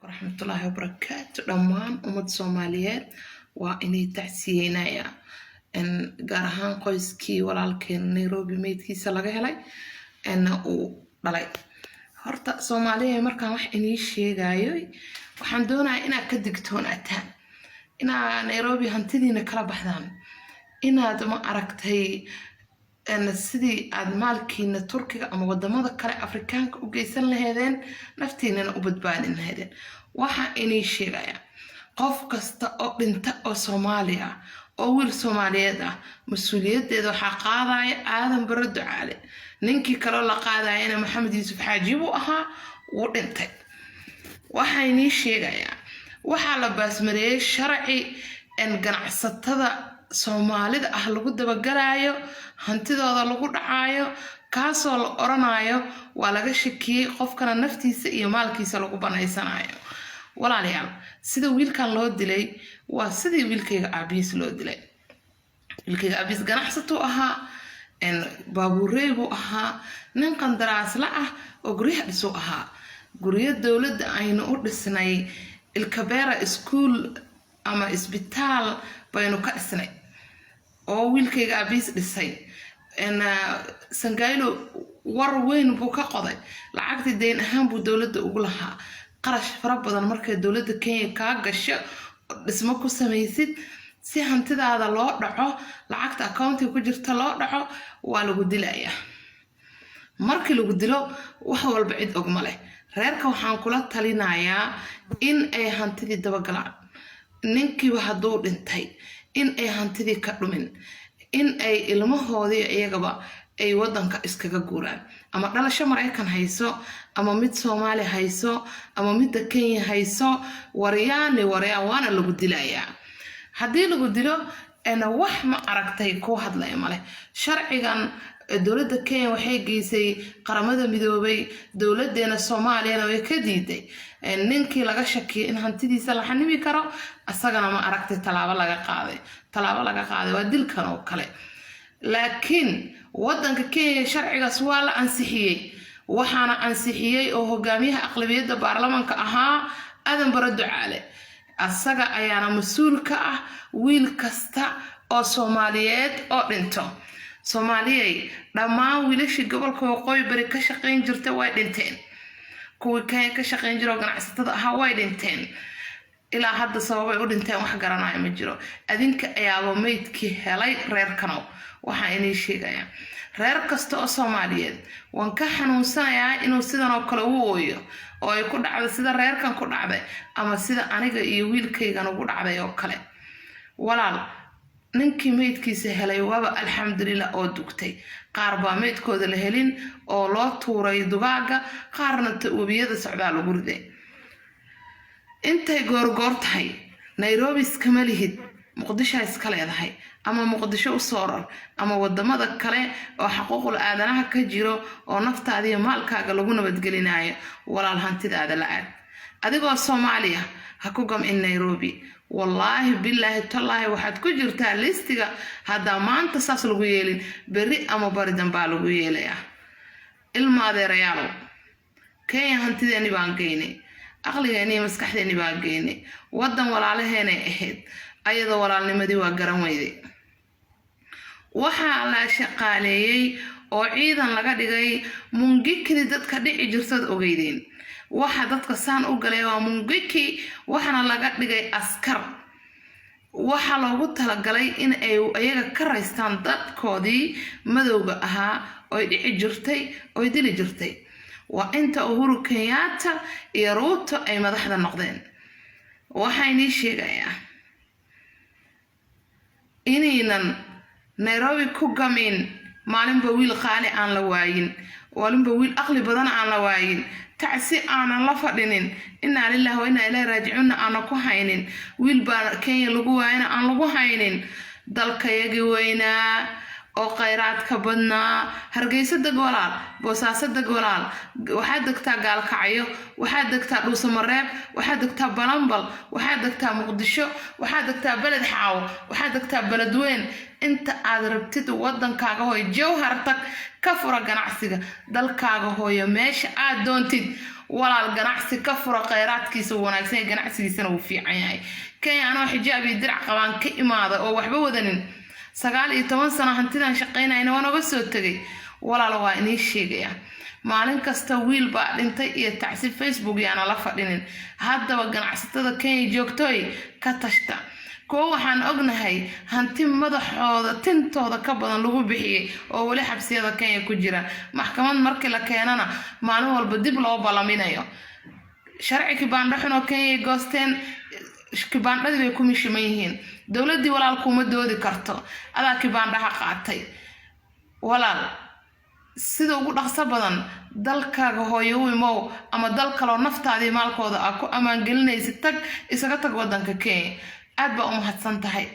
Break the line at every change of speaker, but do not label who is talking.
ورحمة الله وبركاته دمان أمد سوماليات وإني تعسيينايا إن جارهان قيسكي walaalkeen Nairobi meydkiisa laga helay uu dhalay horta Soomaaliya markaan wax inii sheegayo waxaan doonayaa inaad ka digtoonataan inaad Nairobi hantidiina kala baxdaan inaad ma aragtay sidii aad maalkiina Turkiga ama wadamada kale Afrikaanka u geysan lahaydeen naftiinana u badbaadin lahaydeen waxa inii sheegaya qof kasta oo dhinta oo Soomaaliya oo wiil Soomaaliyeed ah mas'uuliyadeeda waxa qaadaya aadan baro ducaale ninkii kale la qaadayna Maxamed Yuusuf Xaaji buu ahaa uu dhintay waxa inii sheegaya waxa la baasmariyay sharci ganacsatada Soomaalida ah lagu dabagalayo hantidooda lagu dhacayo kaasoo la oranayo waa laga shakiyay qofkana naftiisa iyo maalkiisa lagu banaysanayo walaalayaal sida wiilkan loo dilay waa sidii wiilkayga aabiis loo dilay wiilkayga aabiis ganacsato ahaa baabuureebu ahaa nin qandaraasla ah oo guryaha dhiso ahaa guryo dawladda aynu u dhisnay Ilkabeera school ama isbitaal baynu ka dhisnay oo wiilkayga aabiis dhisay Sangaylo war weyn buu ka qoday lacagtii deyn ahaan buu dawladda ugu lahaa qarash fara badan markay dawladda Kenya ka gasho dhismo ku samaysid si hantidaada loo dhaco lacagta account-ka ku jirta loo dhaco waa lagu dilayaa markii lagu dilo wax walba cid og ma leh reerka waxaan kula talinayaa in ay hantidii dabagalaan ninkii haduu dhintay in ay hantidii ka dhumin in ay ilmahoodii iyagaba ay wadanka iskaga guuraan ama dhalasho Mareykan hayso ama mid Soomaali hayso ama mid Kenya hayso waana lagu dilayaa hadii lagu dilo wax ma aragtay ku hadlay male sharcigan dawladda Kenya waxay geysay qaramada midoobay dawladeena Soomaaliya way ka diiday ninkii laga shakiyay in hantidiisa la xanimi karo asagana ma aragtay talaabo laga qaaday waa dilkan oo kale laakiin wadanka Kenya sharcigaas waa la ansixiyay waxaana ansixiyay oo hogaamiyaha aqlabiyadda baarlamaanka ahaa aadan baro ducaale asaga ayaana mas'uul ka ah wiil kasta oo Soomaaliyeed oo dhinto Soomaaliyay dhamaan wiilashii gobolka Waqooyi Bari ka shaqeyn jirtay way dhinteen kuwii Kenya ka shaqeyn jiray ganacsatada ahaa way dhinteen ilaa hadda sababay u dhinteen wax garanaya ma jiro adinka ayaaba meydkii helay reerkano waxa inay sheegayaan reer kasta oo Soomaaliyeed waan ka xanuunsanayaa inuu sidan oo kale u ooyo oo ay ku dhacdo sida reerkan ku dhacday ama sida aniga iyo wiilkaygan ugu dhacday oo kale walaal ninkii meydkiisa helay waaba alxamdulillah oo dugtay qaar baa meydkooda la helin oo loo tuuray dugaaga qaarna wabiyada socdaa lagu riday intay goor tahay Nairobi iskama lihid Muqdisho iska leedahay ama Muqdisho u sooran ama wadamada kale oo xuquuqul aadanaha ka jiro oo naftaada iyo maalkaaga lagu nabadgelinayo walaal hantidaada la'aad adigoo Soomaaliya ha ku gam in Nairobi wallahi billahi tallahi waxaad ku jirtaa listiga hada maanta saas lagu yeelin bari ama bari dambaa lagu yeelaya ilma adeerayaal Kenya hantideeni baan geynay aqligeeni maskaxdeeni baan geynay wadan walaalaheena ahayd ayada walaalnimadii waa garan weyday waxa la shaqaaleeyay oo ciidan laga dhigay mungikii dadka dhici jirtad ogeydeen waxa dadka saan u galay waa mungiki waxana laga dhigay askar waxa loogu talagalay in ay ayaga ka raystaan dadkoodii madowga ahaa oo dhici jirtay oo dili jirtay waa inta Uhuru Kenyatta iyo Ruto ay madaxda noqdeen waxay sheegayaan inaynan Nairobi ku gamin maalinba wiil qaali aan la waayin maalinba wiil aqli badan aan la waayin tacsi aan la fadhinin inna lillahi wa inna ilayhi raaji'un aan ku haynin wiil baa Kenya lagu waayna aan lagu haynin dalkayagi weynaa oo khayraadka badnaa Hargeysa dagwalaal Boosaaso dagwalaal waxaad degtaa Gaalkacyo waxaad degtaa Dhuusamareeb waxaad degtaa Balambal waxaad degtaa Muqdisho waxaad degtaa Balad Xaaw waxaad degtaa Baladweyn inta aad rabtid wadankaaga hooy jawhar tag ka fura ganacsiga dalkaaga hooyo meesha aad doontid walaal ganacsi ka furo kheyraadkiisa wanaagsan ganacsigiisana uu fiican yahay kenya anoo xijaab iyo dirac qabaan ka imaada oo waxba wadanin 19 sano hantidan shaqeynayna waan uga soo tagay walaal waa inii sheegaya maalin kasta wiil baa dhintay iyo tacsiib Facebook yaana la fadhinin haddaba ganacsatada Kenya joogtooy ka tashta koo waxaan ognahay hanti madaxooda tintooda ka badan lagu bixiyay oo wali xabsiyada Kenya ku jira maxkamad markii la keenana maalin walba dib loo balaminayo sharci kibaandho xun oo Kenya goosteen kibaandhadii bay ku mishiman yihiin dowladii walaal kuma doodi karto adaa kibaandhaha qaatay walaal sida ugu dhaqso badan dalkaaga hooyo u imow ama dal kale naftaadii maalkooda ku amaan gelinaysid tag isaga tag wadanka Kenya aad ba u mahadsan tahay